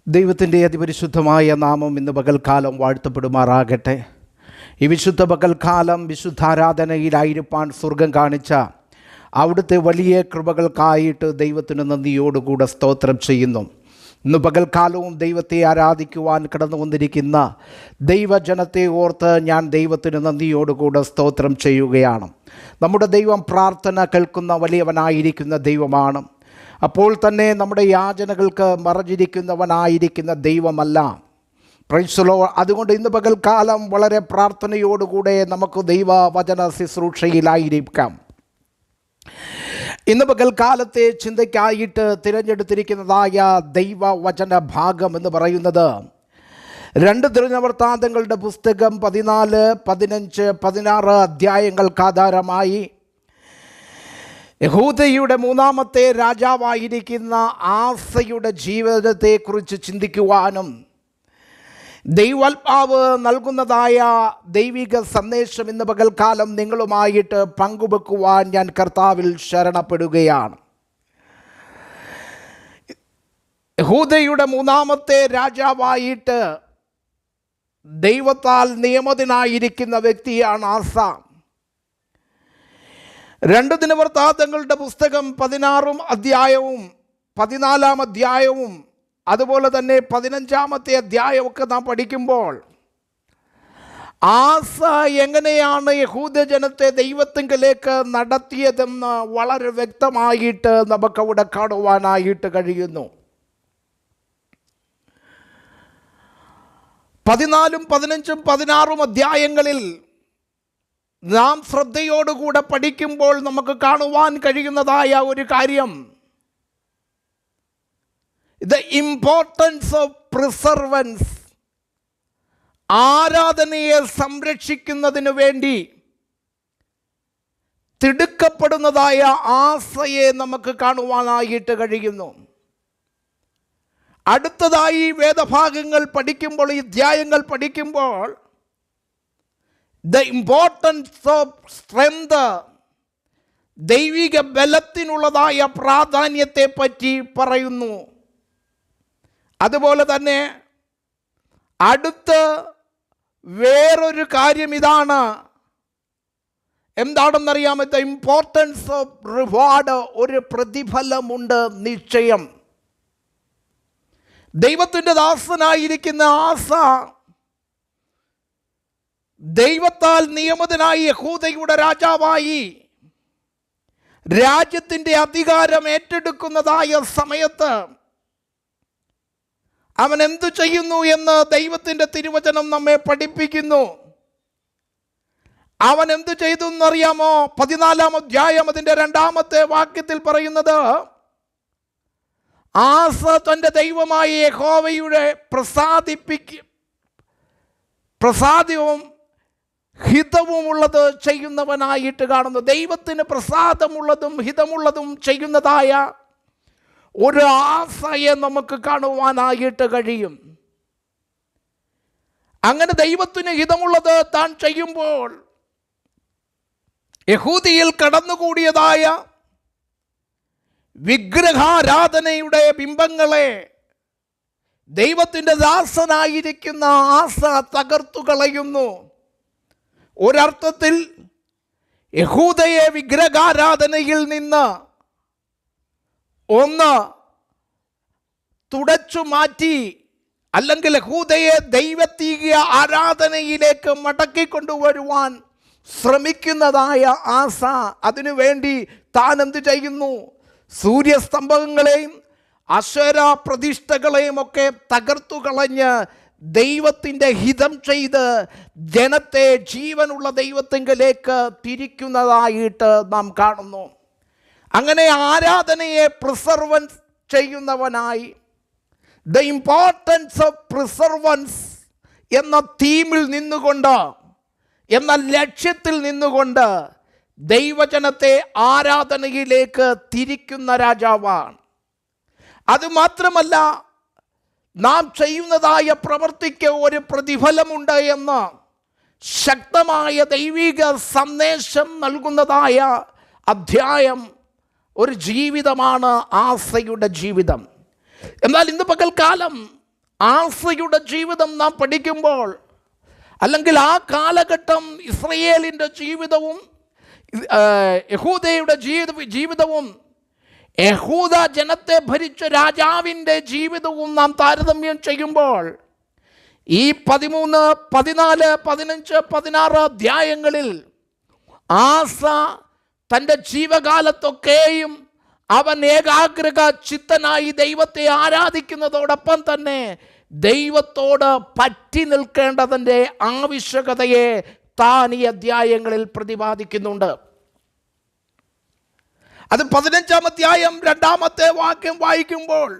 ദൈവത്തിൻ്റെ അതിപരിശുദ്ധമായ നാമം ഇന്ന് പകൽക്കാലം വാഴ്ത്തപ്പെടുമാറാകട്ടെ. ഈ വിശുദ്ധ പകൽക്കാലം വിശുദ്ധാരാധനയിലായിരിക്കാൻ സ്വർഗം കാണിച്ച അവിടുത്തെ വലിയ കൃപകൾക്കായിട്ട് ദൈവത്തിന് നന്ദിയോടുകൂടെ സ്തോത്രം ചെയ്യുന്നു. ഇന്ന് പകൽക്കാലവും ദൈവത്തെ ആരാധിക്കുവാൻ കടന്നു വന്നിരിക്കുന്ന ദൈവജനത്തെ ഓർത്ത് ഞാൻ ദൈവത്തിന് നന്ദിയോടുകൂടെ സ്തോത്രം ചെയ്യുകയാണ്. നമ്മുടെ ദൈവം പ്രാർത്ഥന കേൾക്കുന്ന വലിയവനായിരിക്കുന്ന ദൈവമാണ്. അപ്പോൾ തന്നെ നമ്മുടെ യാചനകൾക്ക് മറഞ്ഞിരിക്കുന്നവനായിരിക്കുന്ന ദൈവമല്ല. Price the lord. അതുകൊണ്ട് ഇന്ന് പകൽക്കാലം വളരെ പ്രാർത്ഥനയോടുകൂടെ നമുക്ക് ദൈവവചന ശുശ്രൂഷയിലായിരിക്കാം. ഇന്ന് പകൽക്കാലത്തെ ചിന്തയ്ക്കായിട്ട് തിരഞ്ഞെടുത്തിരിക്കുന്നതായ ദൈവവചന ഭാഗം എന്ന് പറയുന്നത് 2 ദിനവൃത്താന്തങ്ങളുടെ പുസ്തകം 14, 15, 16 അധ്യായങ്ങൾക്ക് ആധാരമായി യഹൂദയുടെ 3-ാമത്തെ രാജാവായിരിക്കുന്ന ആസയുടെ ജീവിതത്തെക്കുറിച്ച് ചിന്തിക്കുവാനും ദൈവാത്മാവ് നൽകുന്നതായ ദൈവിക സന്ദേശം ഇന്ന് പകൽക്കാലം നിങ്ങളുമായിട്ട് പങ്കുവെക്കുവാൻ ഞാൻ കർത്താവിൽ ശരണപ്പെടുകയാണ്. യഹൂദയുടെ 3-ാമത്തെ രാജാവായിട്ട് ദൈവത്താൽ നിയമിതനായിരിക്കുന്ന വ്യക്തിയാണ് ആസ. 2 ദിനവൃത്താന്തങ്ങളുടെ പുസ്തകം 16 അധ്യായവും 14 അധ്യായവും അതുപോലെ തന്നെ 15-ാമത്തെ അധ്യായമൊക്കെ നാം പഠിക്കുമ്പോൾ ആസ എങ്ങനെയാണ് യഹൂദ ജനത്തെ ദൈവത്തിങ്കലേക്ക് നടത്തിയതെന്ന് വളരെ വ്യക്തമായിട്ട് നമുക്കവിടെ കാണുവാനായിട്ട് കഴിയുന്നു. 14, 15, 16 അധ്യായങ്ങളിൽ നാം ശ്രദ്ധയോടുകൂടെ പഠിക്കുമ്പോൾ നമുക്ക് കാണുവാൻ കഴിയുന്നതായ ഒരു കാര്യം, ദ ഇമ്പോർട്ടൻസ് ഓഫ് പ്രിസർവൻസ്, ആരാധനയെ സംരക്ഷിക്കുന്നതിന് വേണ്ടി തിടുക്കപ്പെടുന്നതായ ആസയെ നമുക്ക് കാണുവാനായിട്ട് കഴിയുന്നു. അടുത്തതായി വേദഭാഗങ്ങൾ പഠിക്കുമ്പോൾ, ഈ അധ്യായങ്ങൾ പഠിക്കുമ്പോൾ ദ ഇമ്പോർട്ടൻസ് ഓഫ് സ്ട്രെങ്ത്, ദൈവിക ബലത്തിനുള്ളതായ പ്രാധാന്യത്തെ പറ്റി പറയുന്നു. അതുപോലെ തന്നെ അടുത്ത് വേറൊരു കാര്യം ഇതാണ്, എന്താണെന്നറിയാമോ? ദ ഇമ്പോർട്ടൻസ് ഓഫ് റിവാർഡ്, ഒരു പ്രതിഫലമുണ്ട്, നിശ്ചയം. ദൈവത്തിൻ്റെ ദാസനായിരിക്കുന്ന ആസ ദൈവത്താൽ നിയമിതനായി യഹൂദയുടെ രാജാവായി രാജ്യത്തിൻ്റെ അധികാരം ഏറ്റെടുക്കുന്നതായ സമയത്ത് അവൻ എന്തു ചെയ്യുന്നു എന്ന് ദൈവത്തിൻ്റെ തിരുവചനം നമ്മെ പഠിപ്പിക്കുന്നു. അവൻ എന്തു ചെയ്തു എന്നറിയാമോ? 14-ാം അധ്യായം അതിൻ്റെ 2-ാമത്തെ വാക്യത്തിൽ പറയുന്നത്, ആസ തൻ്റെ ദൈവമായ യഹോവയുടെ പ്രസാദവും ഹിതവുമുള്ളത് ചെയ്യുന്നവനായിട്ട് കാണുന്നു. ദൈവത്തിന് പ്രസാദമുള്ളതും ഹിതമുള്ളതും ചെയ്യുന്നതായ ഒരു ആസയെ നമുക്ക് കാണുവാനായിട്ട് കഴിയും. അങ്ങനെ ദൈവത്തിന് ഹിതമുള്ളത് താൻ ചെയ്യുമ്പോൾ യഹൂദിയിൽ കടന്നുകൂടിയതായ വിഗ്രഹാരാധനയുടെ ബിംബങ്ങളെ ദൈവത്തിൻ്റെ ദാസനായിരിക്കുന്ന ആസ തകർത്തു കളയുന്നു. ഒരർത്ഥത്തിൽ യഹൂദയെ വിഗ്രഹാരാധനയിൽ നിന്ന് ഒന്ന് തുടച്ചു മാറ്റി, അല്ലെങ്കിൽ യഹൂദയെ ദൈവത്തിക ആരാധനയിലേക്ക് മടക്കിക്കൊണ്ടുവരുവാൻ ശ്രമിക്കുന്നതായ ആസ, അതിനുവേണ്ടി താൻ എന്തു ചെയ്യുന്നു? സൂര്യസ്തംഭങ്ങളെയും അശേര പ്രതിഷ്ഠകളെയും ഒക്കെ തകർത്തു കളഞ്ഞ് ദൈവത്തിൻ്റെ ഹിതം ചെയ്ത് ജനത്തെ ജീവനുള്ള ദൈവത്തിങ്കലേക്ക് തിരിക്കുന്നതായിട്ട് നാം കാണുന്നു. അങ്ങനെ ആരാധനയെ പ്രിസർവൻസ് ചെയ്യുന്നവനായി, ദ ഇമ്പോർട്ടൻസ് ഓഫ് പ്രിസർവൻസ് എന്ന തീമിൽ നിന്നുകൊണ്ട്, എന്ന ലക്ഷ്യത്തിൽ നിന്നുകൊണ്ട് ദൈവജനത്തെ ആരാധനയിലേക്ക് തിരിക്കുന്ന രാജാവാണ്. അതുമാത്രമല്ല, നാം ചെയ്യുന്നതായ പ്രവൃത്തിക്ക് ഒരു പ്രതിഫലമുണ്ട് എന്ന് ശക്തമായ ദൈവിക സന്ദേശം നൽകുന്നതായ അധ്യായം, ഒരു ജീവിതമാണ് ആസയുടെ ജീവിതം. എന്നാൽ ഇന്ന് പകൽക്കാലം ആസയുടെ ജീവിതം നാം പഠിക്കുമ്പോൾ, അല്ലെങ്കിൽ ആ കാലഘട്ടം ഇസ്രയേലിൻ്റെ ജീവിതവും യഹൂദയുടെ ജീവിതവും യഹൂദ ജനത്തെ ഭരിച്ച രാജാവിൻ്റെ ജീവിതവും നാം താരതമ്യം ചെയ്യുമ്പോൾ, ഈ 13, 14, 15, 16 അധ്യായങ്ങളിൽ ആസ തൻ്റെ ജീവകാലത്തൊക്കെയും അവൻ ഏകാഗ്രത ചിത്തനായി ദൈവത്തെ ആരാധിക്കുന്നതോടൊപ്പം തന്നെ ദൈവത്തോട് പറ്റി നിൽക്കേണ്ടതിൻ്റെ ആവശ്യകതയെ താൻ ഈ അധ്യായങ്ങളിൽ പ്രതിപാദിക്കുന്നുണ്ട്. അത് 15-ാം അധ്യായം 2-ാമത്തെ വാക്യം വായിക്കുമ്പോൾ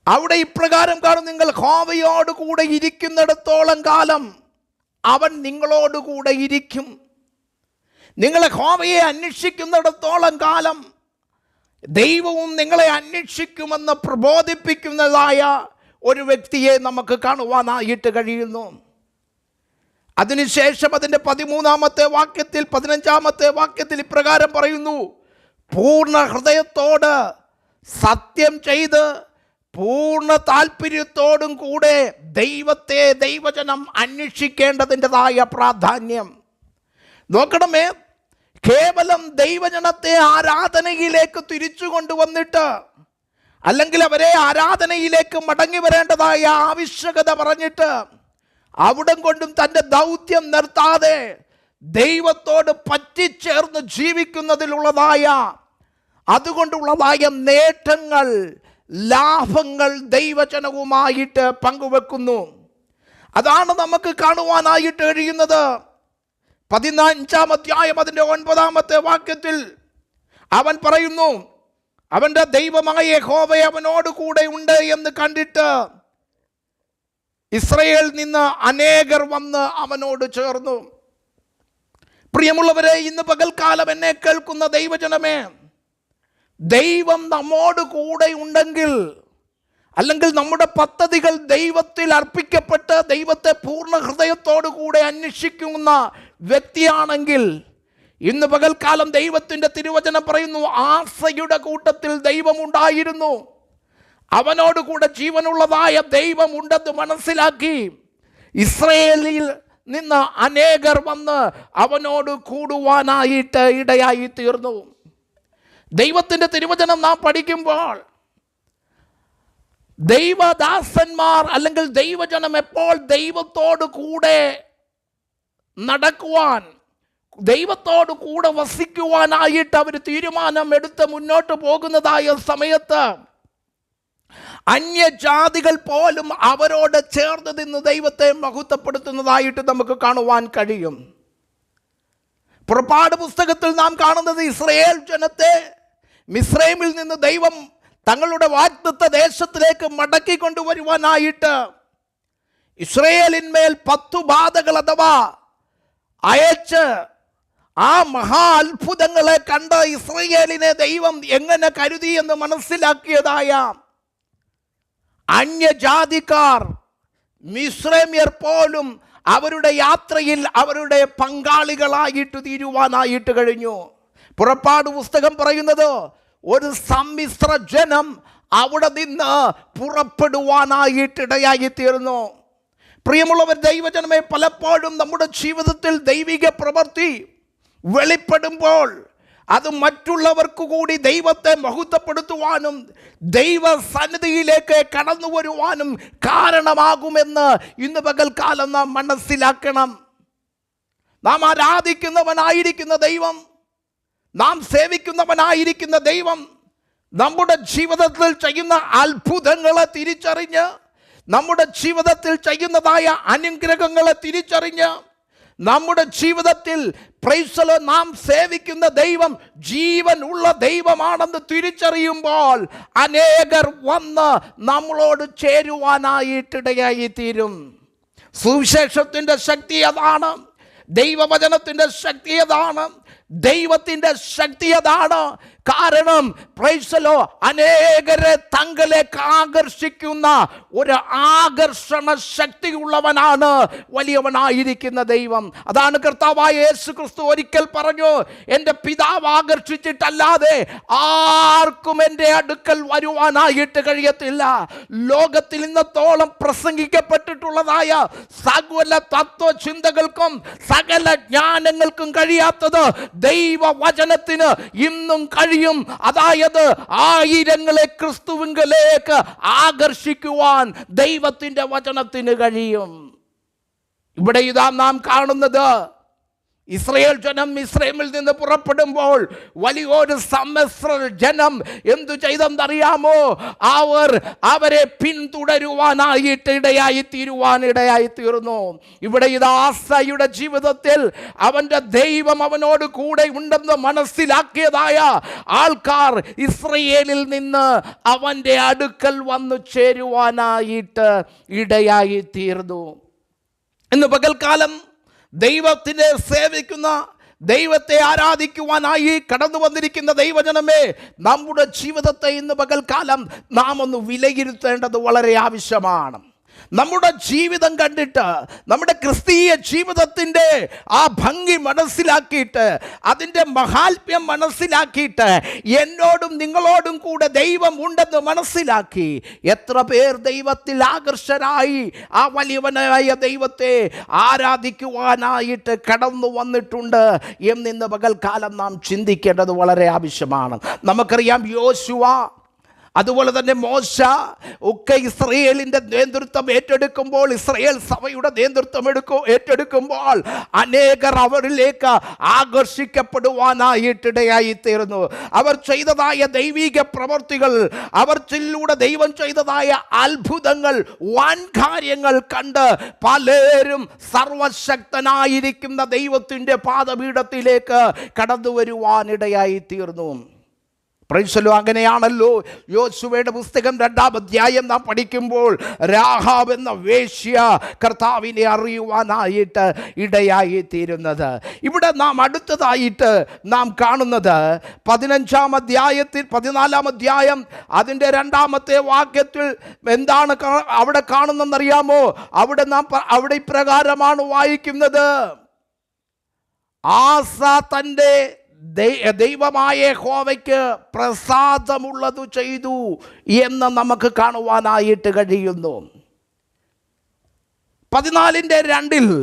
അവിടെ ഇപ്രകാരം കാണും: നിങ്ങൾ യഹോവയോട് കൂടെ ഇരിക്കുന്നിടത്തോളം കാലം അവൻ നിങ്ങളോടുകൂടെ ഇരിക്കും. നിങ്ങൾ യഹോവയെ അന്വേഷിക്കുന്നിടത്തോളം കാലം ദൈവവും നിങ്ങളെ അന്വേഷിക്കുമെന്ന് പ്രബോധിപ്പിക്കുന്നതായ ഒരു വ്യക്തിയെ നമുക്ക് കാണുവാനായിട്ട് കഴിയുന്നു. അതിനുശേഷം അതിൻ്റെ 13-ാമത്തെ വാക്യത്തിൽ 15-ാമത്തെ വാക്യത്തിൽ ഇപ്രകാരം പറയുന്നു: പൂർണ്ണ ഹൃദയത്തോട് സത്യം ചെയ്ത് പൂർണ്ണ താല്പര്യത്തോടും കൂടെ ദൈവത്തെ ദൈവജനം അന്വേഷിക്കേണ്ടതിൻ്റെതായ പ്രാധാന്യം നോക്കണമേ. കേവലം ദൈവജനത്തെ ആരാധനയിലേക്ക് തിരിച്ചു കൊണ്ടുവന്നിട്ട്, അല്ലെങ്കിൽ അവരെ ആരാധനയിലേക്ക് മടങ്ങി വരേണ്ടതായ ആവശ്യകത പറഞ്ഞിട്ട് അവിടം കൊണ്ടും തൻ്റെ ദൗത്യം നിർത്താതെ ദൈവത്തോട് പറ്റിച്ചേർന്ന് ജീവിക്കുന്നതിലുള്ളതായ അതുകൊണ്ടുള്ളതായ നേട്ടങ്ങൾ, ലാഭങ്ങൾ ദൈവജനവുമായിട്ട് പങ്കുവെക്കുന്നു. അതാണ് നമുക്ക് കാണുവാനായിട്ട് കഴിയുന്നത്. 15-ാം അധ്യായം അതിൻ്റെ 9-ാമത്തെ വാക്യത്തിൽ അവൻ പറയുന്നു: അവൻ്റെ ദൈവമായ യഹോവ അവനോട് കൂടെ ഉണ്ട് എന്ന് കണ്ടിട്ട് ഇസ്രയേലിൽ നിന്ന് അനേകർ വന്ന് അവനോട് ചേർന്നു. പ്രിയമുള്ളവരെ, ഇന്ന് പകൽക്കാലം എന്നെ കേൾക്കുന്ന ദൈവജനമേ, ദൈവം നമ്മോട് കൂടെ ഉണ്ടെങ്കിൽ, അല്ലെങ്കിൽ നമ്മുടെ പദ്ധതികൾ ദൈവത്തിൽ അർപ്പിക്കപ്പെട്ട് ദൈവത്തെ പൂർണ്ണ ഹൃദയത്തോടു കൂടെ അന്വേഷിക്കുന്ന വ്യക്തിയാണെങ്കിൽ, ഇന്ന് പകൽക്കാലം ദൈവത്തിൻ്റെ തിരുവചനം പറയുന്നു: ആസയുടെ കൂട്ടത്തിൽ ദൈവമുണ്ടായിരുന്നു, അവനോട് കൂടെ ജീവനുള്ളതായ ദൈവമുണ്ടെന്ന് മനസ്സിലാക്കി ഇസ്രയേലിൽ നിന്ന് അനേകർ വന്ന് അവനോട് കൂടുവാനായിട്ട് ഇടയായി തീർന്നു. ദൈവത്തിൻ്റെ തിരുവചനം നാം പഠിക്കുമ്പോൾ ദൈവദാസന്മാർ അല്ലെങ്കിൽ ദൈവജനം എപ്പോൾ ദൈവത്തോട് കൂടെ നടക്കുവാൻ, ദൈവത്തോട് കൂടെ വസിക്കുവാനായിട്ട് അവർ തീരുമാനം എടുത്ത് മുന്നോട്ട് പോകുന്നതായ സമയത്ത് അന്യജാതികൾ പോലും അവരോട് ചേർന്ന് നിന്ന് ദൈവത്തെ മഹത്വപ്പെടുത്തുന്നതായിട്ട് നമുക്ക് കാണുവാൻ കഴിയും. പുറപ്പാട് പുസ്തകത്തിൽ നാം കാണുന്നത് ഇസ്രയേൽ ജനത്തെ മിസ്രൈമിൽ നിന്ന് ദൈവം തങ്ങളുടെ വാഗ്ദത്ത ദേശത്തിലേക്ക് മടക്കി കൊണ്ടുവരുവാനായിട്ട് ഇസ്രയേലിന്മേൽ 10 ബാധകൾ അഥവാ അയച്ച് ആ മഹാ അത്ഭുതങ്ങളെ കണ്ട് ഇസ്രയേലിനെ ദൈവം എങ്ങനെ കരുതി എന്ന് മനസ്സിലാക്കിയതായ അന്യജാതിക്കാർ, മിസ്രൈമ്യർ പോലും അവരുടെ യാത്രയിൽ അവരുടെ പങ്കാളികളായിട്ട് തീരുവാനായിട്ട് കഴിഞ്ഞു. പുറപ്പാട് പുസ്തകം പറയുന്നത് ഒരു സമ്മിശ്ര ജനം അവിടെ നിന്ന് പുറപ്പെടുവാനായിട്ടിടയായി തീർന്നു. പ്രിയമുള്ളവർ, ദൈവജനമേ, പലപ്പോഴും നമ്മുടെ ജീവിതത്തിൽ ദൈവിക പ്രവൃത്തി വെളിപ്പെടുമ്പോൾ അത് മറ്റുള്ളവർക്ക് കൂടി ദൈവത്തെ മഹത്വപ്പെടുത്തുവാനും ദൈവസന്നിധിയിലേക്ക് കടന്നു വരുവാനും കാരണമാകുമെന്ന് ഇന്ന് പകൽക്കാലം നാം മനസ്സിലാക്കണം. നാം ആരാധിക്കുന്നവനായിരിക്കുന്ന ദൈവം, നാം സേവിക്കുന്നവനായിരിക്കുന്ന ദൈവം നമ്മുടെ ജീവിതത്തിൽ ചെയ്യുന്ന അത്ഭുതങ്ങളെ തിരിച്ചറിഞ്ഞ്, നമ്മുടെ ജീവിതത്തിൽ ചെയ്യുന്നതായ അനുഗ്രഹങ്ങളെ തിരിച്ചറിഞ്ഞ്, നമ്മുടെ ജീവിതത്തിൽ നാം സേവിക്കുന്ന ദൈവം ജീവൻ ഉള്ള ദൈവമാണെന്ന് തിരിച്ചറിയുമ്പോൾ അനേകർ വന്ന് നമ്മളോട് ചേരുവാനായിട്ടിടയായി തീരും. സുവിശേഷത്തിൻ്റെ ശക്തി അതാണ്, ദൈവവചനത്തിൻ്റെ ശക്തി അതാണ്, ദൈവത്തിൻ്റെ ശക്തി അതാണ്. കാരണം പ്രൈസലോ അനേകരെ തങ്ങളിലേക്ക് ആകർഷിക്കുന്ന ഒരു ആകർഷണ ശക്തിയുള്ളവനാണ് വലിയവനായിരിക്കുന്ന ദൈവം. അതാണ് കർത്താവായ യേശു ക്രിസ്തു ഒരിക്കൽ പറഞ്ഞു, എൻ്റെ പിതാവ് ആകർഷിച്ചിട്ടല്ലാതെ ആർക്കും എൻ്റെ അടുക്കൽ വരുവാനായിട്ട് കഴിയത്തില്ല. ലോകത്തിൽ ഇന്നത്തോളം പ്രസംഗിക്കപ്പെട്ടിട്ടുള്ളതായ സകല തത്വചിന്തകൾക്കും സകല ജ്ഞാനങ്ങൾക്കും കഴിയാത്തത് ദൈവവചനത്തിന് ഇന്നും കഴിയും. അതായത് ആയിരങ്ങളെ ക്രിസ്തുവിങ്കലേക്ക് ആകർഷിക്കുവാൻ ദൈവത്തിൻ്റെ വചനത്തിന് കഴിയും. ഇവിടെ ഇതാ നാം കാണുന്നത്, ഇസ്രയേൽ ജനം മിസ്രൈമിൽ നിന്ന് പുറപ്പെടുമ്പോൾ വലിയൊരു സമ്മിശ്ര ജനം എന്തു ചെയ്തെന്നറിയാമോ? അവരെ പിന്തുടരുവാനായിട്ട് ഇടയായി തീർന്നു. ഇവിടെ ഇത് ആസയുടെ ജീവിതത്തിൽ അവൻ്റെ ദൈവം അവനോട് കൂടെ ഉണ്ടെന്ന് മനസ്സിലാക്കിയതായ ആൾക്കാർ ഇസ്രയേലിൽ നിന്ന് അവൻ്റെ അടുക്കൽ വന്നു ചേരുവാനായിട്ട് ഇടയായി തീർന്നു. ഇന്ന് പകൽക്കാലം ദൈവത്തിനെ സേവിക്കുന്ന, ദൈവത്തെ ആരാധിക്കുവാനായി കടന്നു വന്നിരിക്കുന്ന ദൈവജനമേ, നമ്മുടെ ജീവിതത്തെ ഇന്ന് പകൽക്കാലം നാം ഒന്ന് വിലയിരുത്തേണ്ടത് വളരെ ആവശ്യമാണ്. നമ്മുടെ ജീവിതം കണ്ടിട്ട്, നമ്മുടെ ക്രിസ്തീയ ജീവിതത്തിൻ്റെ ആ ഭംഗി മനസ്സിലാക്കിയിട്ട്, അതിൻ്റെ മഹാത്മ്യം മനസ്സിലാക്കിയിട്ട്, എന്നോടും നിങ്ങളോടും കൂടെ ദൈവം ഉണ്ടെന്ന് മനസ്സിലാക്കി എത്ര പേർ ദൈവത്തിൽ ആകർഷരായി ആ വലിയവനായ ദൈവത്തെ ആരാധിക്കുവാനായിട്ട് കടന്നു വന്നിട്ടുണ്ട് എന്നിന്ന് പകൽക്കാലം നാം ചിന്തിക്കേണ്ടത് വളരെ ആവശ്യമാണ്. നമുക്കറിയാം, യോശുവ അതുപോലെ തന്നെ മോശ ഒക്കെ ഇസ്രയേലിൻ്റെ നേതൃത്വം ഏറ്റെടുക്കുമ്പോൾ, ഇസ്രയേൽ സഭയുടെ നേതൃത്വം ഏറ്റെടുക്കുമ്പോൾ അനേകർ അവരിലേക്ക് ആകർഷിക്കപ്പെടുവാനായിട്ടിടയായി തീർന്നു. അവർ ചെയ്തതായ ദൈവിക പ്രവൃത്തികൾ, അവർച്ചിലൂടെ ദൈവം ചെയ്തതായ അത്ഭുതങ്ങൾ, വൻ കാര്യങ്ങൾ കണ്ട് പലരും സർവശക്തനായിരിക്കുന്ന ദൈവത്തിൻ്റെ പാദപീഠത്തിലേക്ക് കടന്നു വരുവാനിടയായി തീർന്നു. പ്രൈസലോ, അങ്ങനെയാണല്ലോ യോശുവയുടെ പുസ്തകം 2-ാം അധ്യായം നാം പഠിക്കുമ്പോൾ രാഹാബ് എന്ന വേശ്യ കർത്താവിനെ അറിയുവാനായിട്ട് ഇടയായി തീരുന്നത്. ഇവിടെ നാം അടുത്തതായിട്ട് നാം കാണുന്നത് 15-ാം അധ്യായത്തിൽ 14-ാം അധ്യായം അതിൻ്റെ 2-ാമത്തെ വാക്യത്തിൽ എന്താണ് അവിടെ കാണുന്നതെന്നറിയാമോ? അവിടെ ഇപ്രകാരമാണ് വായിക്കുന്നത്, ആസ തൻ്റെ ദൈവമായ യഹോവയ്ക്ക് പ്രസാദമുള്ളതു ചെയ്തു എന്ന് നമുക്ക് കാണുവാനായിട്ട് കഴിയുന്നു. 14:2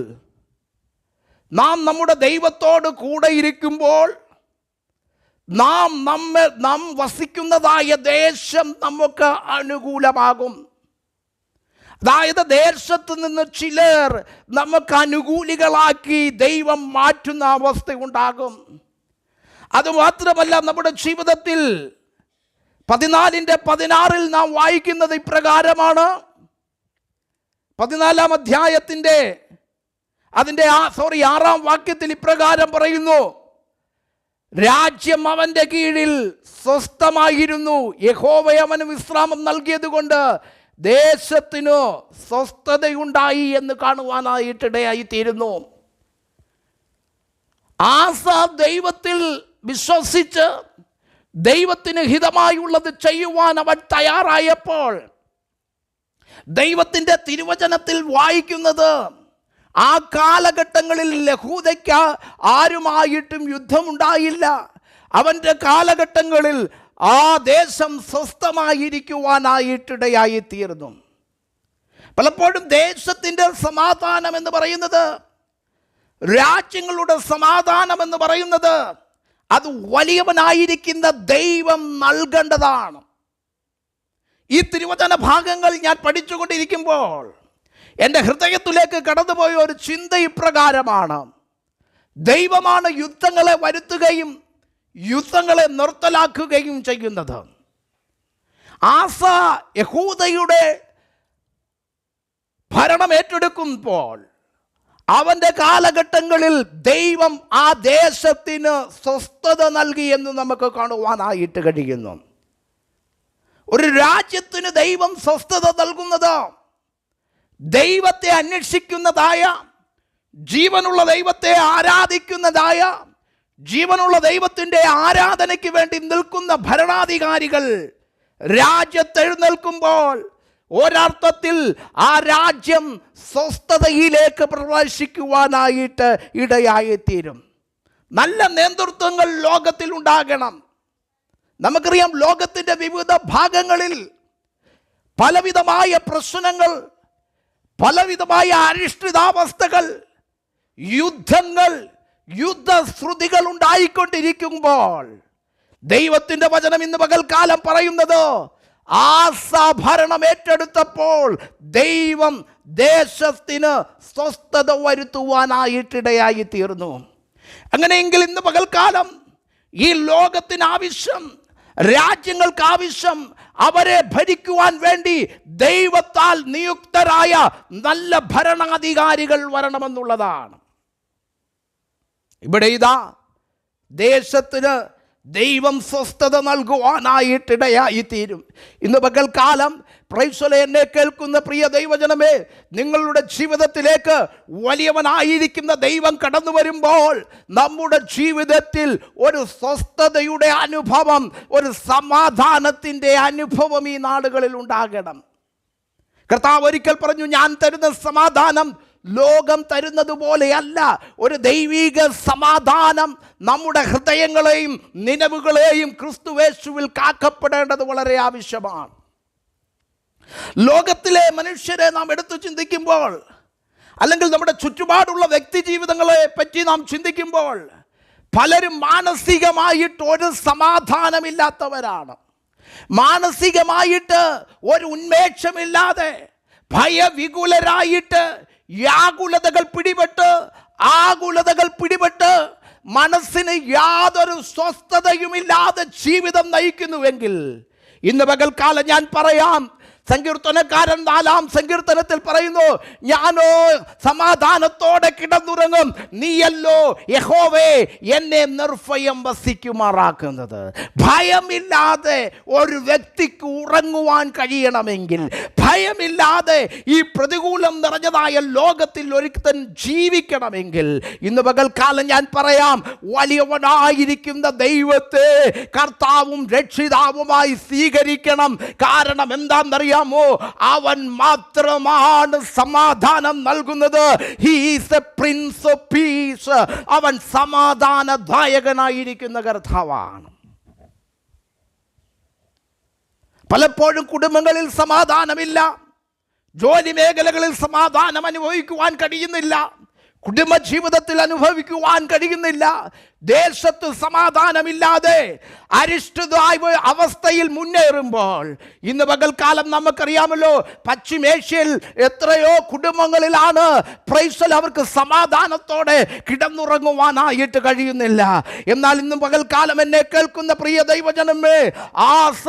നാം നമ്മുടെ ദൈവത്തോട് കൂടെ ഇരിക്കുമ്പോൾ നാം വസിക്കുന്നതായ ദേശം നമുക്ക് അനുകൂലമാകും. അതായത് ദേശത്ത് നിന്ന് ചിലർ നമുക്ക് അനുകൂലികളാക്കി ദൈവം മാറ്റുന്ന അവസ്ഥയുണ്ടാകും. അതുമാത്രമല്ല, നമ്മുടെ ജീവിതത്തിൽ 14:16 നാം വായിക്കുന്നത് ഇപ്രകാരമാണ്. 14-ാം അധ്യായത്തിൻ്റെ 6-ാം വാക്യത്തിൽ ഇപ്രകാരം പറയുന്നു, രാജ്യം അവൻ്റെ കീഴിൽ സ്വസ്ഥമായിരുന്നു, യഹോവ അവന് വിശ്രാമം നൽകിയത് കൊണ്ട് ദേശത്തിനു സ്വസ്ഥതയുണ്ടായി എന്ന് കാണുവാനായിട്ടിടയായി തീരുന്നു. ആസ ദൈവത്തിൽ വിശ്വസിച്ച് ദൈവത്തിന് ഹിതമായുള്ളത് ചെയ്യുവാൻ അവൻ തയ്യാറായപ്പോൾ, ദൈവത്തിൻ്റെ തിരുവചനത്തിൽ വായിക്കുന്നത്, ആ കാലഘട്ടങ്ങളിൽ യഹൂദയ്ക്ക് ആരുമായിട്ടും യുദ്ധമുണ്ടായില്ല. അവൻ്റെ കാലഘട്ടങ്ങളിൽ ആ ദേശം സ്വസ്ഥമായിരിക്കുവാനായിട്ടിടയായി തീർന്നു. പലപ്പോഴും ദേശത്തിൻ്റെ സമാധാനം എന്ന് പറയുന്നത്, രാജ്യങ്ങളുടെ സമാധാനം എന്ന് പറയുന്നത്, അത് വലിയവനായിരിക്കുന്ന ദൈവം നൽകേണ്ടതാണ്. ഈ തിരുവചന ഭാഗങ്ങൾ ഞാൻ പഠിച്ചുകൊണ്ടിരിക്കുമ്പോൾ എൻ്റെ ഹൃദയത്തിലേക്ക് കടന്നുപോയ ഒരു ചിന്ത ഇപ്രകാരമാണ്: ദൈവമാണ് യുദ്ധങ്ങളെ വരുത്തുകയും യുദ്ധങ്ങളെ നിർത്തലാക്കുകയും ചെയ്യുന്നത്. ആസ യഹൂദയുടെ ഭരണം ഏറ്റെടുക്കുമ്പോൾ അവൻ്റെ കാലഘട്ടങ്ങളിൽ ദൈവം ആ ദേശത്തിന് സ്വസ്ഥത നൽകി എന്ന് നമുക്ക് കാണുവാനായിട്ട് കഴിയുന്നു. ഒരു രാജ്യത്തിന് ദൈവം സ്വസ്ഥത നൽകുന്നത് ദൈവത്തെ അന്വേഷിക്കുന്നതായ, ജീവനുള്ള ദൈവത്തെ ആരാധിക്കുന്നതായ, ജീവനുള്ള ദൈവത്തിൻ്റെ ആരാധനയ്ക്ക് വേണ്ടി നിൽക്കുന്ന ഭരണാധികാരികൾ രാജ്യത്തെഴുന്നേൽക്കുമ്പോൾ ഒരർത്ഥത്തിൽ ആ രാജ്യം സ്വസ്ഥതയിലേക്ക് പ്രവേശിക്കുവാനായിട്ട് ഇടയായിത്തീരും. നല്ല നേതൃത്വങ്ങൾ ലോകത്തിൽ ഉണ്ടാകണം. നമുക്കറിയാം, ലോകത്തിൻ്റെ വിവിധ ഭാഗങ്ങളിൽ പലവിധമായ പ്രശ്നങ്ങൾ, പലവിധമായ അരിഷ്ടിതാവസ്ഥകൾ, യുദ്ധങ്ങൾ, യുദ്ധശ്രുതികൾ ഉണ്ടായിക്കൊണ്ടിരിക്കുമ്പോൾ ദൈവത്തിൻ്റെ വചനം ഇന്ന് പകൽക്കാലം പറയുന്നത്, ആസ ഭരണം ഏറ്റെടുത്തപ്പോൾ ദൈവം ദേശത്തിന് സ്വസ്ഥത വരുത്തുവാനായിട്ടിടയായി തീർന്നു. അങ്ങനെയെങ്കിൽ ഇന്ന് പകൽക്കാലം ഈ ലോകത്തിന് ആവശ്യം, രാജ്യങ്ങൾക്ക് ആവശ്യം, അവരെ ഭരിക്കുവാൻ വേണ്ടി ദൈവത്താൽ നിയുക്തരായ നല്ല ഭരണാധികാരികൾ വരണമെന്നുള്ളതാണ്. ഇവിടെ ഇതാ ദേശത്തിന് ദൈവം സ്വസ്ഥത നൽകുവാനായിട്ടിടയായി തീരും. ഇന്ന് പകൽക്കാലം പ്രൈസലെ എന്നെ കേൾക്കുന്ന പ്രിയ ദൈവജനമേ, നിങ്ങളുടെ ജീവിതത്തിലേക്ക് വലിയവനായിരിക്കുന്ന ദൈവം കടന്നു വരുമ്പോൾ നമ്മുടെ ജീവിതത്തിൽ ഒരു സ്വസ്ഥതയുടെ അനുഭവം, ഒരു സമാധാനത്തിൻ്റെ അനുഭവം ഈ നാടുകളിൽ ഉണ്ടാകണം. കർത്താവ് ഒരിക്കൽ പറഞ്ഞു, ഞാൻ തരുന്ന സമാധാനം ലോകം തരുന്നത് പോലെയല്ല. ഒരു ദൈവിക സമാധാനം നമ്മുടെ ഹൃദയങ്ങളെയും നിലവുകളെയും ക്രിസ്തുയേശുവിൽ കാക്കപ്പെടേണ്ടത് വളരെ ആവശ്യമാണ്. ലോകത്തിലെ മനുഷ്യരെ നാം എടുത്തു ചിന്തിക്കുമ്പോൾ, അല്ലെങ്കിൽ നമ്മുടെ ചുറ്റുപാടുള്ള വ്യക്തി ജീവിതങ്ങളെ പറ്റി നാം ചിന്തിക്കുമ്പോൾ, പലരും മാനസികമായിട്ട് ഒരു സമാധാനമില്ലാത്തവരാണ്. മാനസികമായിട്ട് ഒരു ഉന്മേഷമില്ലാതെ ഭയവികുലരായിട്ട് വ്യാകുലതകൾ പിടിപെട്ട്, ആകുലതകൾ പിടിപെട്ട്, മനസ്സിന് യാതൊരു സ്വസ്ഥതയുമില്ലാതെ ജീവിതം നയിക്കുന്നുവെങ്കിൽ ഇന്ന് പകൽക്കാലം ഞാൻ പറയാം, സങ്കീർത്തനക്കാരൻ 4-ാം സങ്കീർത്തനത്തിൽ പറയുന്നു, ഞാനോ സമാധാനത്തോടെ കിടന്നുറങ്ങും, നീയല്ലോ യഹോവേ എന്നെ നിർഭയം വസിക്കുമാറാക്കുന്നത്. ഭയമില്ലാതെ ഒരു വ്യക്തിക്ക് ഉറങ്ങുവാൻ കഴിയണമെങ്കിൽ, ഭയമില്ലാതെ ഈ പ്രതികൂലം നിറഞ്ഞതായ ലോകത്തിൽ ഒരുത്തൻ ജീവിക്കണമെങ്കിൽ ഇന്ന് പകൽക്കാലം ഞാൻ പറയാം, വലിയവനായിരിക്കുന്ന ദൈവത്തെ കർത്താവും രക്ഷിതാവുമായി സ്വീകരിക്കണം. കാരണം എന്താണെന്നറിയാം, അവൻ മാത്രമാണ് സമാധാനം നൽകുന്നത്. He is a prince of peace. അവൻ സമാധാനദായകനായിരിക്കുന്ന കർത്താവാണ്. പലപ്പോഴും കുടുംബങ്ങളിൽ സമാധാനമില്ല, ജോലി മേഖലകളിൽ സമാധാനം അനുഭവിക്കുവാൻ കഴിയുന്നില്ല, കുടുംബജീവിതത്തിൽ അനുഭവിക്കുവാൻ കഴിയുന്നില്ല. ദേശത്ത് സമാധാനമില്ലാതെ അരിഷ്ടിതമായ അവസ്ഥയിൽ മുന്നേറുമ്പോൾ ഇന്ന് പകൽക്കാലം നമുക്കറിയാമല്ലോ, പശ്ചിമേഷ്യയിൽ എത്രയോ കുടുംബങ്ങളിലാണ് പ്രൈസൽ അവർക്ക് സമാധാനത്തോടെ കിടന്നുറങ്ങുവാനായിട്ട് കഴിയുന്നില്ല. എന്നാൽ ഇന്ന് പകൽക്കാലം എന്നെ കേൾക്കുന്ന പ്രിയ ദൈവജനമേ, ആസ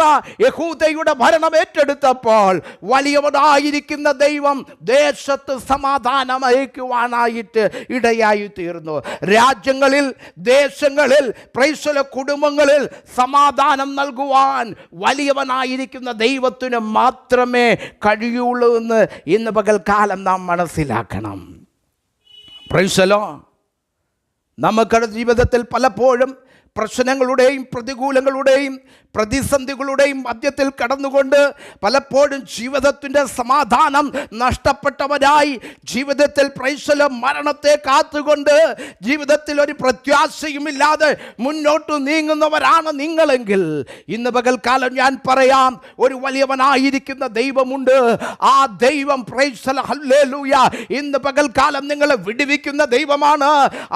യഹൂദയുടെ ഭരണം ഏറ്റെടുത്തപ്പോൾ വലിയവനായിരിക്കുന്ന ദൈവം ദേശത്ത് സമാധാനം അയക്കുവാനായിട്ട് ഇടയായി തീർന്നു. രാജ്യങ്ങളിൽ, ദേശങ്ങളിൽ, പ്രൈസല കുടുംബങ്ങളിൽ സമാധാനം നൽകുവാൻ വലിയവനായിരിക്കുന്ന ദൈവത്തിന് മാത്രമേ കഴിയുള്ളൂ എന്ന് ഇന്ന് പകൽക്കാലം നാം മനസ്സിലാക്കണം. പ്രൈസലോ, നമുക്കുടെ ജീവിതത്തിൽ പലപ്പോഴും പ്രശ്നങ്ങളുടെയും പ്രതികൂലങ്ങളുടെയും പ്രതിസന്ധികളുടെയും മധ്യത്തിൽ കടന്നുകൊണ്ട് പലപ്പോഴും ജീവിതത്തിൻ്റെ സമാധാനം നഷ്ടപ്പെട്ടവരായി, ജീവിതത്തിൽ പ്രൈസലം മരണത്തെ കാത്തുകൊണ്ട് ജീവിതത്തിൽ ഒരു പ്രത്യാശയുമില്ലാതെ മുന്നോട്ട് നീങ്ങുന്നവരാണ് നിങ്ങളെങ്കിൽ ഇന്ന് പകൽക്കാലം ഞാൻ പറയാം, ഒരു വലിയവനായിരിക്കുന്ന ദൈവമുണ്ട്. ആ ദൈവം പ്രൈസല ഹല്ലേലൂയ ഇന്ന് പകൽക്കാലം നിങ്ങളെ വിടുവിക്കുന്ന ദൈവമാണ്.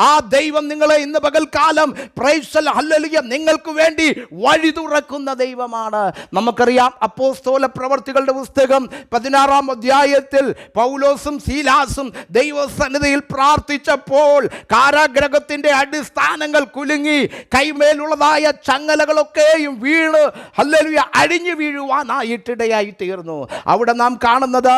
ആ ദൈവം നിങ്ങളെ ഇന്ന് പകൽക്കാലം പ്രൈസല ഹല്ലേലൂയ നിങ്ങൾക്ക് വേണ്ടി വഴി തുറക്കുന്ന ദൈവമാണ്. നമുക്കറിയാം, അപ്പോസ്തല പ്രവർത്തികളുടെ പുസ്തകം 16-ാം അധ്യായത്തിൽ പൗലോസും സീലാസും ദൈവസന്നിധിയിൽ പ്രാർത്ഥിച്ചപ്പോൾ കാരാഗ്രഹത്തിന്റെ അടിസ്ഥാനങ്ങൾ കുലുങ്ങി, കൈമേലുള്ളതായ ചങ്ങലകളൊക്കെയും വീണ് ഹല്ലേലൂയ അടിഞ്ഞു വീഴുവാനായിട്ടിടയായി തീർന്നു. അവിടെ നാം കാണുന്നത്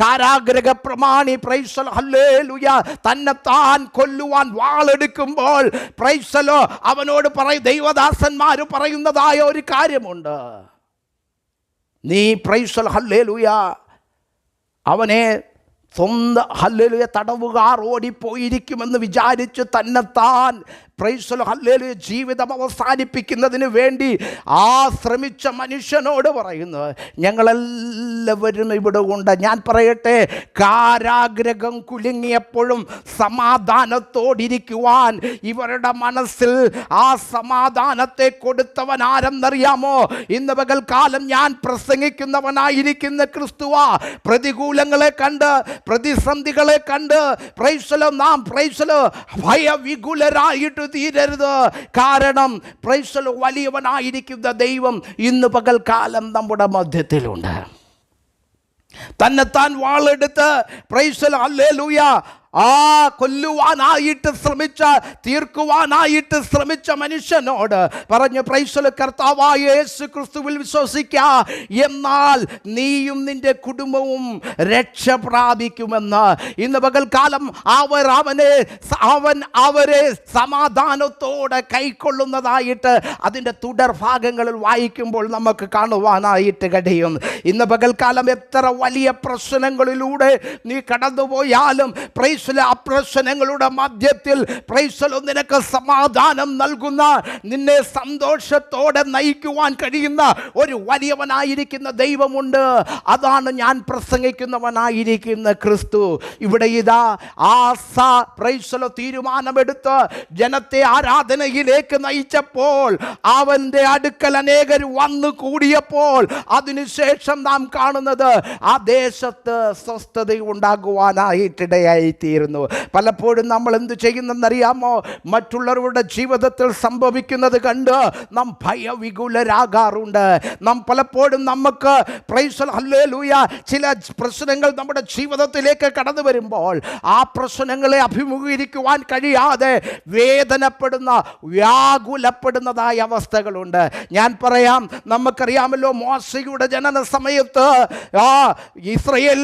കാരാഗ്രഹ പ്രമാണി പ്രൈസൽ ഹല്ലേലൂയ തന്നെത്താൻ കൊല്ലുവാൻ വാളെടുക്കുമ്പോൾ പ്രൈസലോ അവനോട് ദൈവദാസന്മാർ പറയുന്നതായ ഒരു കാര്യമുണ്ട്, നീ പ്രൈസൽ ഹല്ലേലൂയ അവനെ സ്വന്തം ഹല്ലേലൂയ തടവുകാർ ഓടിപ്പോയിരിക്കുമെന്ന് വിചാരിച്ച് തന്നെത്താൻ പ്രൈസ് ദി ലോർഡ് ഹല്ലേലൂയ ജീവിതം അവസാനിപ്പിക്കുന്നതിന് വേണ്ടി ആ ശ്രമിച്ച മനുഷ്യനോട് പറയുന്നത്, ഞങ്ങളെല്ലാവരും ഇവിടെ ഉണ്ട്. ഞാൻ പറയട്ടെ, കാരാഗ്രഹം കുലുങ്ങിയപ്പോഴും സമാധാനത്തോടിരിക്കുവാൻ ഇവരുടെ മനസ്സിൽ ആ സമാധാനത്തെ കൊടുത്തവൻ ആരെന്നറിയാമോ? ഇന്ന് പകൽക്കാലം ഞാൻ പ്രസംഗിക്കുന്നവനായിരിക്കുന്ന ക്രിസ്തുവാ. പ്രതികൂലങ്ങളെ കണ്ട്, പ്രതിസന്ധികളെ കണ്ട് പ്രൈസ് ദി ലോർഡ് നാം പ്രൈസ് ദി ലോർഡ് ഭയവികുലരായിട്ട് തീരരുത്. കാരണം പ്രൈസ് ദി ലോർഡ് വലിയവനായിരിക്കുന്ന ദൈവം ഇന്ന് പകൽക്കാലം നമ്മുടെ മധ്യത്തിലുണ്ട്. തന്നെത്താൻ വാളെടുത്ത് പ്രൈസ് ദി ലോർഡ് ഹല്ലേലൂയ കൊല്ലുവാനായിട്ട് ശ്രമിച്ച, തീർക്കുവാനായിട്ട് ശ്രമിച്ച മനുഷ്യനോട് പറഞ്ഞു, പ്രൈസ് ദി ലോർഡ് കർത്താവായ യേശു ക്രിസ്തുവിൽ വിശ്വസിക്കുക, എന്നാൽ നീയും നിന്റെ കുടുംബവും രക്ഷ പ്രാപിക്കുമെന്ന്. ഇന്ന് പകൽക്കാലം അവൻ അവരെ സമാധാനത്തോടെ കൈക്കൊള്ളുന്നതായിട്ട് അതിൻ്റെ തുടർ ഭാഗങ്ങളിൽ വായിക്കുമ്പോൾ നമുക്ക് കാണുവാനായിട്ട് കഴിയും. ഇന്ന് പകൽക്കാലം എത്ര വലിയ പ്രശ്നങ്ങളിലൂടെ നീ കടന്നുപോയാലും പ്രൈസ് ആ പ്രശ്നങ്ങളുടെ മധ്യത്തിൽ പ്രൈസ് ദി ലോർഡ് നിനക്ക് സമാധാനം നൽകുന്ന, നിന്നെ സന്തോഷത്തോടെ നയിക്കുവാൻ കഴിയുന്ന ഒരു വലിയവനായിരിക്കുന്ന ദൈവമുണ്ട്. അതാണ് ഞാൻ പ്രസംഗിക്കുന്നവനായിരിക്കുന്ന ക്രിസ്തു. ഇവിടെ ഇതാ ആസ പ്രൈസ് ദി ലോർഡ് തീരുമാനമെടുത്ത് ജനത്തെ ആരാധനയിലേക്ക് നയിച്ചപ്പോൾ, അവൻ്റെ അടുക്കൽ അനേകർ വന്നു കൂടിയപ്പോൾ, അതിനുശേഷം നാം കാണുന്നത് ആ ദേശത്ത് സ്വസ്ഥത ഉണ്ടാകുവാനായിട്ടിടയായിത്തീരുന്നു. പലപ്പോഴും നമ്മൾ എന്ത് ചെയ്യുന്നറിയാമോ? മറ്റുള്ളവരുടെ ജീവിതത്തിൽ സംഭവിക്കുന്നത് കണ്ട് നാം ഭയവികുലരാകാറുണ്ട്. നാം പലപ്പോഴും നമുക്ക് പ്രൈസ് ദി ലോർഡ് ഹല്ലേലൂയ ചില പ്രശ്നങ്ങൾ നമ്മുടെ ജീവിതത്തിലേക്ക് കടന്നു വരുമ്പോൾ ആ പ്രശ്നങ്ങളെ അഭിമുഖീകരിക്കുവാൻ കഴിയാതെ വേദനപ്പെടുന്ന, വ്യാകുലപ്പെടുന്നതായ അവസ്ഥകളുണ്ട്. ഞാൻ പറയാം, നമുക്കറിയാമല്ലോ, മോശയുടെ ജനന സമയത്ത് ഇസ്രയേൽ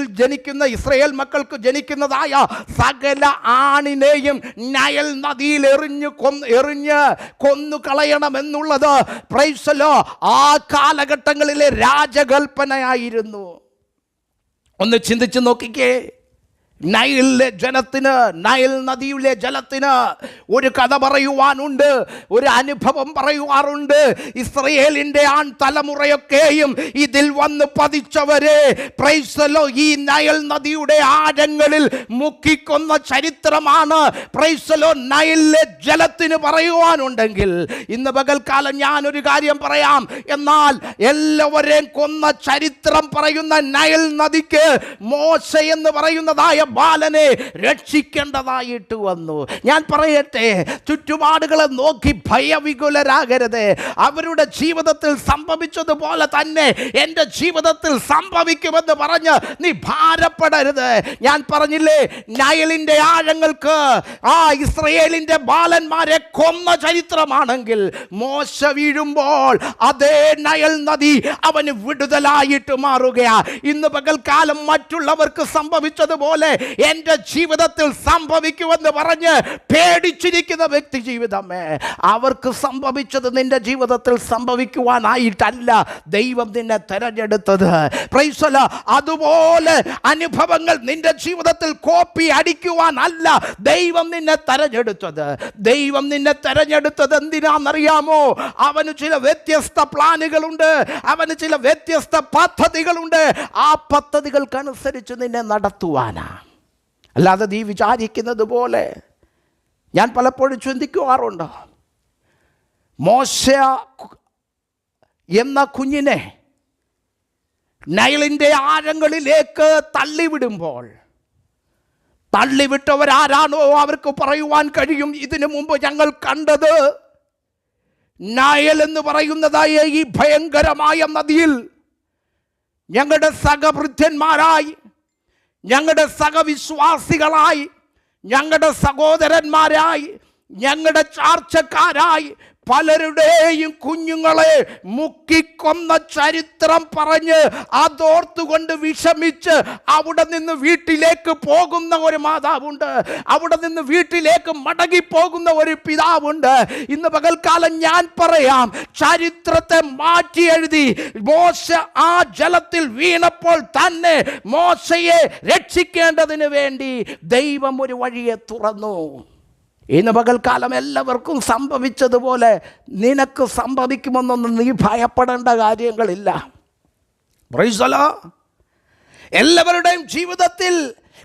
ഇസ്രയേൽ മക്കൾക്ക് ജനിക്കുന്നതായ സകല ആണിനെയും നൈൽ നദിയിൽ എറിഞ്ഞ് കൊന്നു കളയണമെന്നുള്ളത് പ്രൈസ് ദി ലോർഡ് ആ കാലഘട്ടങ്ങളിലെ രാജകൽപ്പനയായിരുന്നു. ഒന്ന് ചിന്തിച്ച് നോക്കിക്കേ. നൈൽ നദിയിലെ ജലത്തിന് ഒരു കഥ പറയുവാനുണ്ട്, ഒരു അനുഭവം പറയുവാറുണ്ട്. ഇസ്രയേലിൻ്റെ തലമുറയൊക്കെയും ഇതിൽ വന്ന് പതിച്ചവരെ പ്രൈസ് ദി ലോർഡ് ഈ നൈൽ നദിയുടെ ആഴങ്ങളിൽ മുക്കിക്കൊന്ന ചരിത്രമാണ് പ്രൈസ് ദി ലോർഡ് നൈലിലെ ജലത്തിന് പറയുവാനുണ്ടെങ്കിൽ, ഇന്ന് പകൽക്കാലം ഞാനൊരു കാര്യം പറയാം. എന്നാൽ എല്ലാവരെയും കൊന്ന ചരിത്രം പറയുന്ന നൈൽ നദിക്ക് മോശ എന്ന് പറയുന്നതായ ബാലനെ രക്ഷിക്കേണ്ടതായിട്ട് വന്നു. ഞാൻ പറയട്ടെ, ചുറ്റുപാടുകളെ നോക്കി ഭയവികുലരാകരുത്. അവരുടെ ജീവിതത്തിൽ സംഭവിച്ചതുപോലെ തന്നെ എൻ്റെ ജീവിതത്തിൽ സംഭവിക്കുമെന്ന് പറഞ്ഞ് നീ ഭാരപ്പെടരുത്. ഞാൻ പറഞ്ഞില്ലേ, നൈലിൻ്റെ ആഴങ്ങൾക്ക് ഇസ്രയേലിൻ്റെ ബാലന്മാരെ കൊന്ന ചരിത്രമാണെങ്കിൽ, മോശ വീഴുമ്പോൾ അതേ നൈൽ നദി അവന് വിടുതലായിട്ട് മാറുകയാ. ഇന്ന് പകൽക്കാലം മറ്റുള്ളവർക്ക് സംഭവിച്ചതുപോലെ എൻ്റെ ജീവിതത്തിൽ സംഭവിക്കുമെന്ന് പറഞ്ഞ് പേടിച്ചിരിക്കുന്ന വ്യക്തി ജീവിതമേ, അവർക്ക് സംഭവിച്ചത് നിന്റെ ജീവിതത്തിൽ സംഭവിക്കുവാനായിട്ടല്ല ദൈവം നിന്നെ തെരഞ്ഞെടുത്തത്. Price the Lord. അതുപോലെ അനുഭവങ്ങൾ നിന്റെ ജീവിതത്തിൽ കോപ്പി അടിക്കുവാനല്ല ദൈവം നിന്നെ തെരഞ്ഞെടുത്തത്. ദൈവം നിന്നെ തെരഞ്ഞെടുത്തത് എന്തിനാണെന്നറിയാമോ? അവന് ചില വ്യത്യസ്ത പ്ലാനുകളുണ്ട്, അവന് ചില വ്യത്യസ്ത പദ്ധതികളുണ്ട്. ആ പദ്ധതികൾക്കനുസരിച്ച് നിന്നെ നടത്തുവാനാ. അല്ലാതെ നീ വിചാരിക്കുന്നത് പോലെ. ഞാൻ പലപ്പോഴും ചിന്തിക്കുവാറുണ്ട്, മോശ എന്ന കുഞ്ഞിനെ നൈലിൻ്റെ ആഴങ്ങളിലേക്ക് തള്ളിവിടുമ്പോൾ, തള്ളിവിട്ടവരാരാണോ അവർക്ക് പറയുവാൻ കഴിയും, ഇതിനു മുമ്പ് ഞങ്ങൾ കണ്ടത് നൈൽ എന്ന് പറയുന്നതായ ഈ ഭയങ്കരമായ നദിയിൽ ഞങ്ങളുടെ സഹവൃദ്ധന്മാരായി, ഞങ്ങളുടെ സഹവിശ്വാസികളായി, ഞങ്ങളുടെ സഹോദരന്മാരായി, ഞങ്ങളുടെ ചാർച്ചക്കാരായി പലരുടെയും കുഞ്ഞുങ്ങളെ മുക്കിക്കൊന്ന ചരിത്രം പറഞ്ഞ് അതോർത്തുകൊണ്ട് വിഷമിച്ച് അവിടെ നിന്ന് വീട്ടിലേക്ക് പോകുന്ന ഒരു മാതാവുണ്ട്, അവിടെ നിന്ന് വീട്ടിലേക്ക് മടങ്ങിപ്പോകുന്ന ഒരു പിതാവുണ്ട്. ഇന്ന് പകൽക്കാലം ഞാൻ പറയാം, ചരിത്രത്തെ മാറ്റി എഴുതി മോശ ആ ജലത്തിൽ വീണപ്പോൾ തന്നെ മോശയെ രക്ഷിക്കേണ്ടതിന് വേണ്ടി ദൈവം ഒരു വഴിയെ തുറന്നു. ഇന്ന് പകൽക്കാലം എല്ലാവർക്കും സംഭവിച്ചതുപോലെ നിനക്ക് സംഭവിക്കുമെന്നൊന്നും നീ ഭയപ്പെടേണ്ട കാര്യങ്ങളില്ല. Price the Lord. എല്ലാവരുടെയും ജീവിതത്തിൽ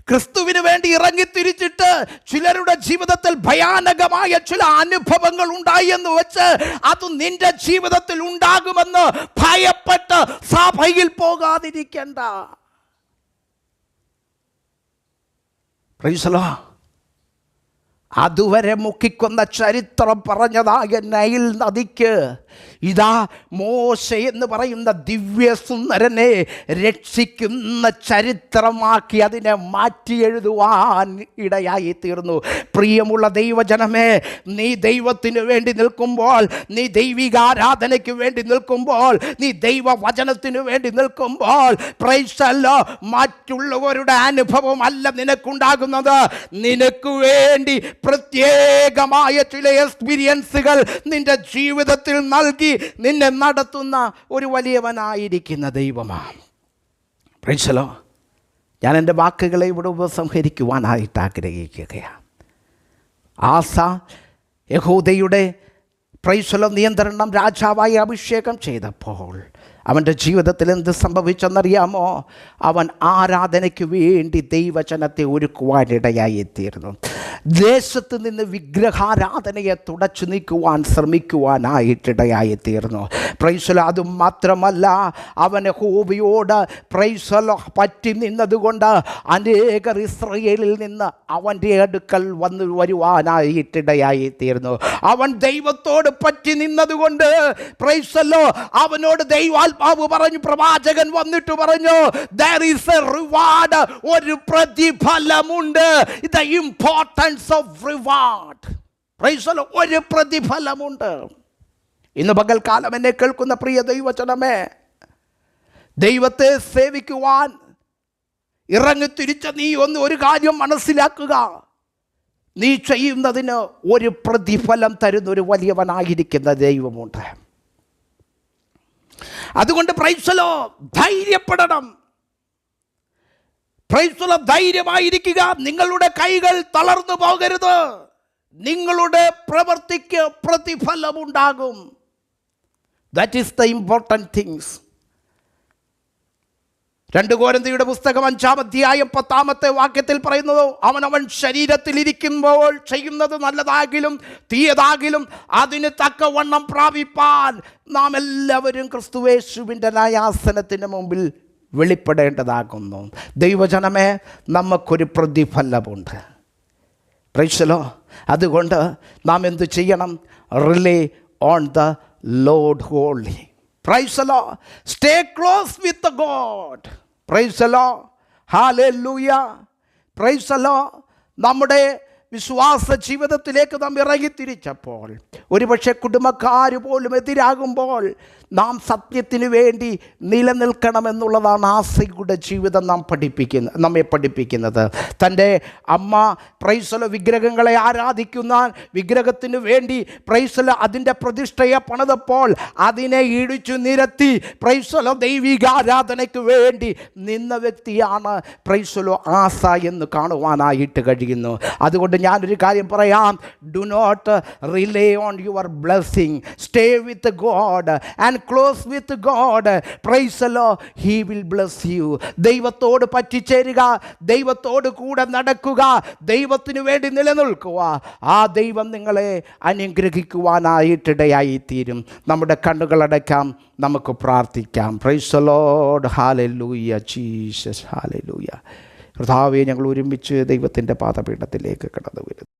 ക്രിസ്തുവിന് വേണ്ടി ഇറങ്ങിത്തിരിച്ചിട്ട് ചിലരുടെ ജീവിതത്തിൽ ഭയാനകമായ ചില അനുഭവങ്ങൾ ഉണ്ടായി എന്ന് വെച്ച് അത് നിന്റെ ജീവിതത്തിൽ ഉണ്ടാകുമെന്ന് ഭയപ്പെട്ട് സഭയിൽ പോകാതിരിക്കണ്ട. Price the Lord. അതുവരെ മുക്കിക്കൊന്ന ചരിത്രം പറഞ്ഞതായ നൈൽ നദിക്ക് ഇതാ മോശ എന്ന് പറയുന്ന ദിവ്യസുന്ദരനെ രക്ഷിക്കുന്ന ചരിത്രമാക്കി അതിനെ മാറ്റി എഴുതുവാൻ ഇടയായി തീർന്നു. പ്രിയമുള്ള ദൈവജനമേ, നീ ദൈവത്തിന് വേണ്ടി നിൽക്കുമ്പോൾ, നീ ദൈവികാരാധനയ്ക്ക് വേണ്ടി നിൽക്കുമ്പോൾ, നീ ദൈവവചനത്തിന് വേണ്ടി നിൽക്കുമ്പോൾ, പ്രൈസ് ദി ലോർഡ്, മറ്റുള്ളവരുടെ അനുഭവം അല്ല നിനക്കുണ്ടാകുന്നത്. നിനക്ക് വേണ്ടി പ്രത്യേകമായ ചില എക്സ്പീരിയൻസുകൾ നിന്റെ ജീവിതത്തിൽ നൽകി നിന്നെ നടത്തുന്ന ഒരു വലിയവനായിരിക്കുന്ന ദൈവമാണ്. Price the Lord. ഞാൻ എൻ്റെ വാക്കുകളെ ഇവിടെ ഉപസംഹരിക്കുവാനായിട്ട് ആഗ്രഹിക്കുകയാണ്. ആസ യഹൂദയുടെ പ്രൈസ് ദി ലോർഡ് നിയന്ത്രണം രാജാവായി അഭിഷേകം ചെയ്തപ്പോൾ അവൻ്റെ ജീവിതത്തിൽ എന്ത് സംഭവിച്ചെന്നറിയാമോ? അവൻ ആരാധനയ്ക്ക് വേണ്ടി ദൈവജനത്തെ ഒരുക്കുവാനിടയായി തീർന്നു. ദേശത്ത് നിന്ന് വിഗ്രഹാരാധനയെ തുടച്ചു നീക്കുവാൻ ശ്രമിക്കുവാനായിട്ടിടയായി തീർന്നു. Price the Lord. അതും മാത്രമല്ല, അവൻ യഹോവയോട് പ്രൈസ് ദി ലോർഡ് പറ്റി നിന്നതുകൊണ്ട് അനേകർ ഇസ്രായേലിൽ നിന്ന് അവൻ്റെ അടുക്കൽ വരുവാനായിട്ടിടയായി തീർന്നു. അവൻ ദൈവത്തോട് പറ്റി നിന്നതുകൊണ്ട് പ്രൈസ് ദി ലോർഡ് അവനോട് ദൈവാത്മാവ് പറഞ്ഞു, പ്രവാചകൻ വന്നിട്ട് പറഞ്ഞു, there is a reward, ഒരു പ്രതിഫലമുണ്ട്. the importance of reward. Price the Lord. ഒരു പ്രതിഫലമുണ്ട്. ഇന്ന് പകൽക്കാലം എന്നെ കേൾക്കുന്ന പ്രിയ ദൈവജനമേ, ദൈവത്തെ സേവിക്കുവാൻ ഇറങ്ങിത്തിരിച്ച നീ ഒരു കാര്യം മനസ്സിലാക്കുക. നീ ചെയ്യുന്നതിന് ഒരു പ്രതിഫലം തരുന്ന ഒരു വലിയവനായിരിക്കുന്ന ദൈവമുണ്ട്. അതുകൊണ്ട് പ്രൈസ് ദി ലോർഡ് ധൈര്യപ്പെടണം. പ്രൈസ് ദി ലോർഡ് ധൈര്യമായിരിക്കുക. നിങ്ങളുടെ കൈകൾ തളർന്നു പോകരുത്. നിങ്ങളുടെ പ്രവൃത്തിക്ക് പ്രതിഫലമുണ്ടാകും. That is the important things. 2 കൊരിന്ത്യരുടെ പുസ്തകം 5-ാം അധ്യായം 10-ാമത്തെ വാക്യത്തിൽ പറയുന്നത്, അവൻ ശരീരത്തിലിരിക്കുമ്പോൾ ചെയ്യുന്നത് നല്ലതാകിലും തീയതാകിലും അതിന് തക്കവണ്ണം പ്രാപിപ്പാൻ നാം എല്ലാവരും ക്രിസ്തുയേശുവിൻ്റെ ന്യായാസനത്തിന് മുമ്പിൽ വെളിപ്പെടേണ്ടതാകുന്നു. ദൈവജനമേ, നമുക്കൊരു പ്രതിഫലമുണ്ട്. Praise the lord. അതുകൊണ്ട് നാം എന്തു ചെയ്യണം? Rely on the lord only. Praise the Lord. Stay close with the God. Praise the Lord. Hallelujah. Praise the Lord. നമ്മുടെ വിശ്വാസ ജീവിതത്തിലേക്ക് നാം ഇറങ്ങിത്തിരിച്ചപ്പോൾ, ഒരുപക്ഷെ കുടുംബക്കാർ പോലും എതിരാകുമ്പോൾ, നാം സത്യത്തിന് വേണ്ടി നിലനിൽക്കണമെന്നുള്ളതാണ് ആസയുടെ ജീവിതം നമ്മെ പഠിപ്പിക്കുന്നത്. തൻ്റെ അമ്മ പ്രൈസ് ദി ലോർഡ് വിഗ്രഹങ്ങളെ ആരാധിക്കുന്ന വിഗ്രഹത്തിന് വേണ്ടി പ്രൈസ് ദി ലോർഡ് അതിൻ്റെ പ്രതിഷ്ഠയെ പണിതപ്പോൾ അതിനെ ഇടിച്ചു നിരത്തി പ്രൈസ് ദി ലോർഡ് ദൈവിക ആരാധനയ്ക്ക് വേണ്ടി നിന്ന വ്യക്തിയാണ് പ്രൈസ് ദി ലോർഡ് ആസ എന്ന് കാണുവാനായിട്ട് കഴിയുന്നു. അതുകൊണ്ട് ഞാനൊരു കാര്യം പറയാം. Do not rely on your blessing. Stay with God and close with God. Praise the Lord. He will bless you. ദൈവത്തോട് പറ്റിച്ചേരുക, ദൈവത്തോട് കൂടെ നടക്കുക, ദൈവത്തിന് വേണ്ടി നിലനിൽക്കുക. ആ ദൈവം നിങ്ങളെ അനുഗ്രഹിക്കുവാനായിട്ടിടയായി തീരും. നമ്മുടെ കണ്ണുകളടയ്ക്കാം, നമുക്ക് പ്രാർത്ഥിക്കാം. Praise the Lord. Hallelujah. Jesus. Hallelujah. കർത്താവേ, ഞങ്ങൾ ഒരുമിച്ച് ദൈവത്തിൻ്റെ പാദപീഠത്തിലേക്ക് കടന്നു വരുന്നു.